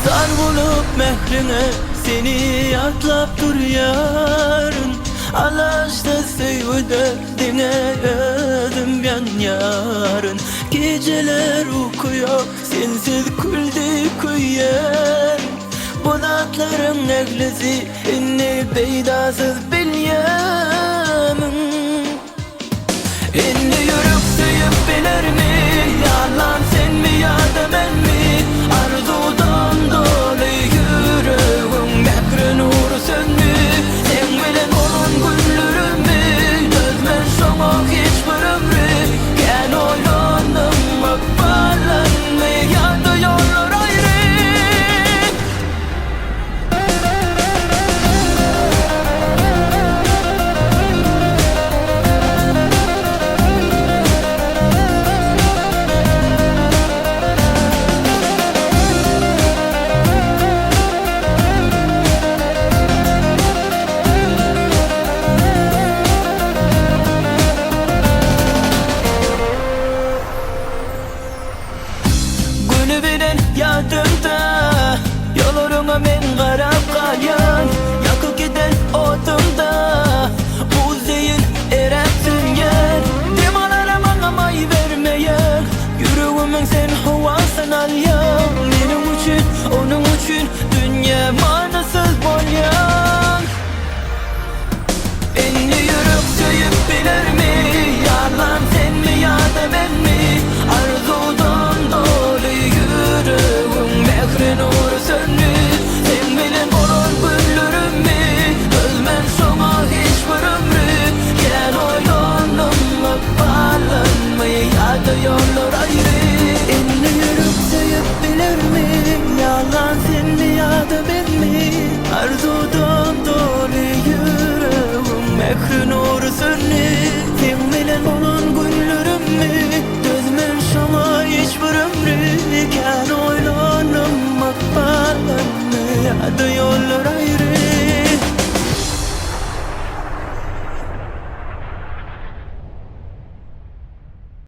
Zar bulup mehrine seni atlap dur yarın. Alaşta sevde dinledim yan yarın. Geceler uykuyor sensiz kuldi kuyer. Bulatların eglesi inni beydasız bilyemin. İndi yürüp suyup bilir mi? Yalan sen mi ya da ben mi? Arzudan dolu yüreğim mekri nuru sönmü. Sen bilen onun güllerimi dözmen sana hiçbir ömrü. Gel oyanım bakbalan mı ya da yollar ayrı. Yadımda yollarına men qarab qalyan. Yakıp giden odumda muzeyin erep süngen. Demalarım anlamay vermeyen yüreğimin sen havasın alyan. Benim için onun için dünya manasız bolyan. Enli yürüp söyüp bilir mi? Yalan sen mi ya da ben mi? Arzudan dolu yüreğim mehrin uğru sönmü. Sen bilen olan güllerimi özmen sana hiçbir ömrü. Gel oyanım bakbalan mı ya da yollar ayrı. Enli yürüp söyüp bilir mi? Yalan sen mi ya da ben mi? Arzudan dolu yüreğim mehrin uğru